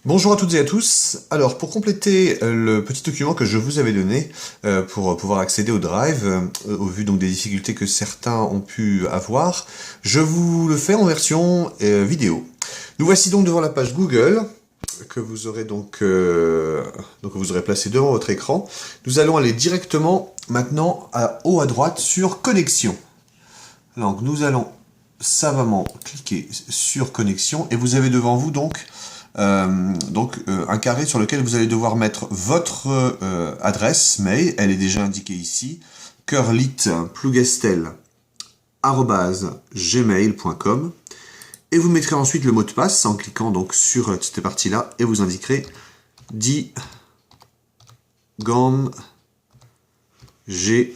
Bonjour à toutes et à tous. Alors, pour compléter le petit document que je vous avais donné pour pouvoir accéder au Drive, au vu donc des difficultés que certains ont pu avoir, je vous le fais en version vidéo. Nous voici donc devant la page Google que vous aurez donc vous aurez placé devant votre écran. Nous allons aller directement maintenant haut à droite sur Connexion. Donc, nous allons savamment cliquer sur Connexion et vous avez devant vous un carré sur lequel vous allez devoir mettre votre adresse mail, elle est déjà indiquée ici, curlitplugestel@gmail.com, et vous mettrez ensuite le mot de passe en cliquant donc sur cette partie-là et vous indiquerez Gam Jesus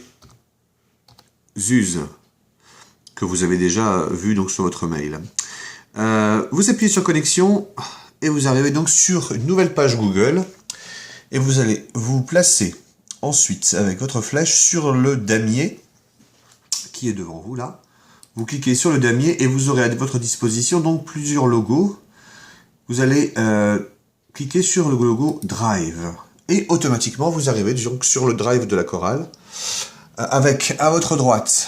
que vous avez déjà vu donc sur votre mail. Vous appuyez sur connexion et vous arrivez donc sur une nouvelle page Google et vous allez vous placer ensuite avec votre flèche sur le damier qui est devant vous là. Vous cliquez sur le damier et vous aurez à votre disposition donc plusieurs logos. Vous allez cliquer sur le logo Drive et automatiquement vous arrivez donc sur le Drive de la chorale avec à votre droite.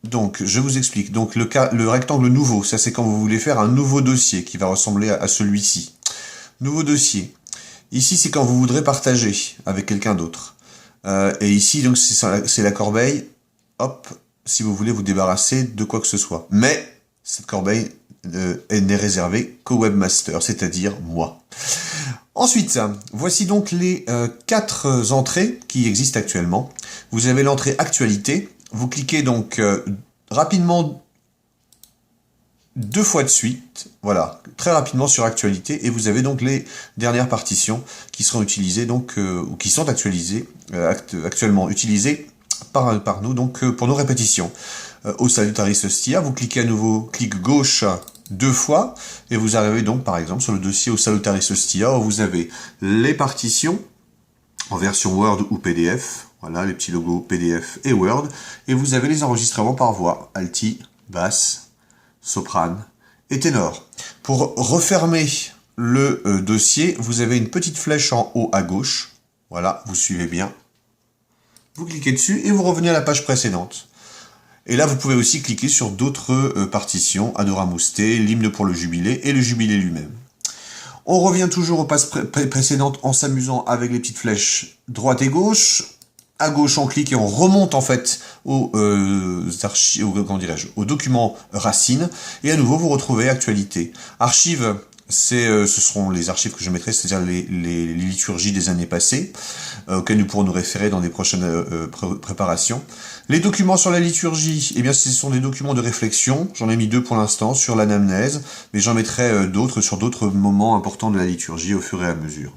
Donc, je vous explique. Donc, le rectangle nouveau, ça c'est quand vous voulez faire un nouveau dossier qui va ressembler à celui-ci. Nouveau dossier. Ici, c'est quand vous voudrez partager avec quelqu'un d'autre. Et ici, donc, c'est la corbeille. Hop, si vous voulez vous débarrasser de quoi que ce soit. Mais, cette corbeille n'est réservée qu'au webmaster, c'est-à-dire moi. Ensuite, voici donc les 4 entrées qui existent actuellement. Vous avez l'entrée actualité. Vous cliquez donc rapidement 2 fois de suite, voilà, très rapidement sur actualité, et vous avez donc les dernières partitions qui seront utilisées donc ou qui sont actuellement utilisées par nous donc pour nos répétitions. Au Salutaris Hostia, vous cliquez à nouveau clic gauche 2 fois et vous arrivez donc par exemple sur le dossier au Salutaris Hostia où vous avez les partitions en version Word ou PDF. Voilà, les petits logos PDF et Word. Et vous avez les enregistrements par voix, alti, basse, soprane et ténor. Pour refermer le dossier, vous avez une petite flèche en haut à gauche. Voilà, vous suivez bien. Vous cliquez dessus et vous revenez à la page précédente. Et là, vous pouvez aussi cliquer sur d'autres partitions, Adoramus Te, l'hymne pour le jubilé et le jubilé lui-même. On revient toujours aux pages précédentes en s'amusant avec les petites flèches droite et gauche. À gauche, on clique et on remonte en fait aux documents racines. Et à nouveau, vous retrouvez actualité. Archives, ce seront les archives que je mettrai, c'est-à-dire les liturgies des années passées, auxquelles nous pourrons nous référer dans des prochaines préparations. Les documents sur la liturgie, eh bien, ce sont des documents de réflexion. J'en ai mis 2 pour l'instant sur l'anamnèse, mais j'en mettrai d'autres sur d'autres moments importants de la liturgie au fur et à mesure.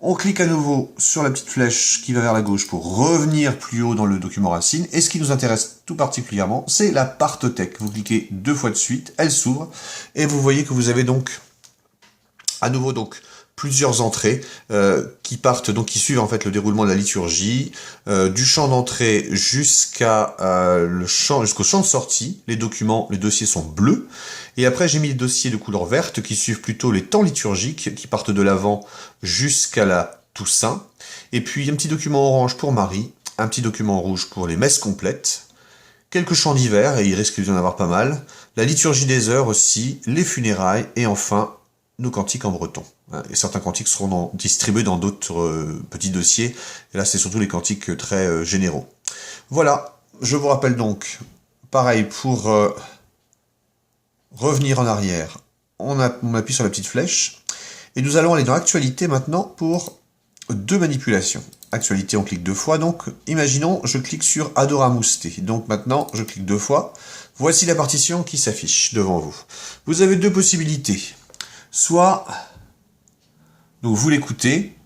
On clique à nouveau sur la petite flèche qui va vers la gauche pour revenir plus haut dans le document racine. Et ce qui nous intéresse tout particulièrement, c'est la partothèque. Vous cliquez 2 fois de suite, elle s'ouvre. Et vous voyez que vous avez donc, à nouveau, donc, plusieurs entrées qui suivent en fait le déroulement de la liturgie, du champ d'entrée jusqu'au champ de sortie. Les dossiers sont bleus. Et après, j'ai mis des dossiers de couleur verte qui suivent plutôt les temps liturgiques, qui partent de l'Avent jusqu'à la Toussaint. Et puis, un petit document orange pour Marie, un petit document rouge pour les messes complètes, quelques chants d'hiver, et il risque d'y en avoir pas mal, la liturgie des heures aussi, les funérailles, et enfin, nos cantiques en breton. Et certains cantiques seront distribués dans d'autres petits dossiers, et là, c'est surtout les cantiques très généraux. Voilà, je vous rappelle donc, pareil pour... revenir en arrière, on appuie sur la petite flèche, et nous allons aller dans Actualité maintenant pour 2 manipulations. Actualité, on clique 2 fois, donc imaginons, je clique sur Adoramus Te. Donc maintenant, je clique 2 fois. Voici la partition qui s'affiche devant vous. Vous avez 2 possibilités. Soit donc vous l'écoutez,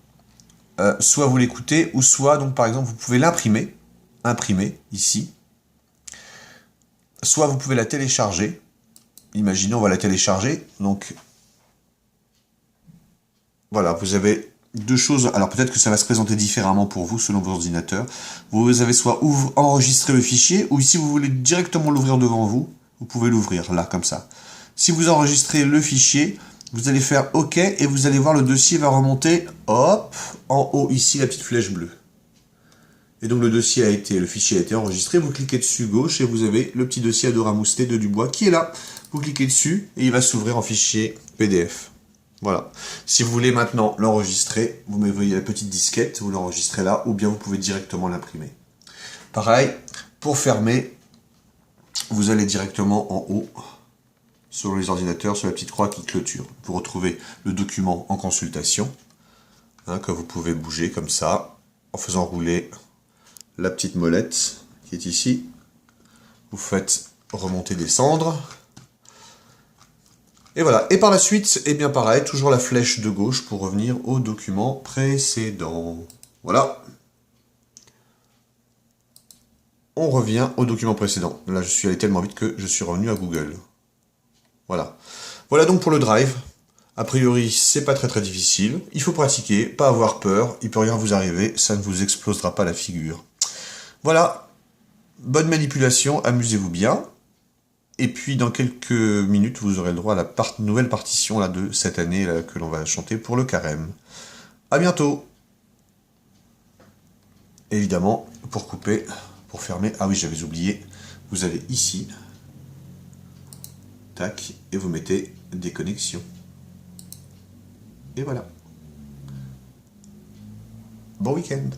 ou soit, donc par exemple, vous pouvez l'imprimer, ici. Soit vous pouvez la télécharger. Imaginons, on va la télécharger. Donc, voilà, vous avez 2 choses. Alors, peut-être que ça va se présenter différemment pour vous, selon vos ordinateurs. Vous avez soit enregistrer le fichier, ou si vous voulez directement l'ouvrir devant vous, vous pouvez l'ouvrir, là, comme ça. Si vous enregistrez le fichier, vous allez faire OK et vous allez voir le dossier va remonter, hop, en haut ici, la petite flèche bleue. Et donc le fichier a été enregistré, vous cliquez dessus gauche et vous avez le petit dossier Adora Mousselet de Dubois qui est là. Vous cliquez dessus et il va s'ouvrir en fichier PDF. Voilà. Si vous voulez maintenant l'enregistrer, vous voyez la petite disquette, vous l'enregistrez là, ou bien vous pouvez directement l'imprimer. Pareil, pour fermer, vous allez directement en haut, sur les ordinateurs, sur la petite croix qui clôture. Vous retrouvez le document en consultation, que vous pouvez bouger comme ça, en faisant rouler la petite molette qui est ici. Vous faites remonter, descendre. Et voilà. Et par la suite, eh bien pareil, toujours la flèche de gauche pour revenir au document précédent. Voilà. On revient au document précédent. Là, je suis allé tellement vite que je suis revenu à Google. Voilà. Voilà donc pour le Drive. A priori, c'est pas très difficile. Il faut pratiquer, pas avoir peur. Il peut rien vous arriver, ça ne vous explosera pas la figure. Voilà. Bonne manipulation, amusez-vous bien. Et puis dans quelques minutes, vous aurez le droit à la nouvelle partition là, de cette année là, que l'on va chanter pour le carême. À bientôt. Évidemment, pour couper, pour fermer, ah oui, j'avais oublié, vous avez ici, tac, et vous mettez déconnexion. Et voilà. Bon week-end.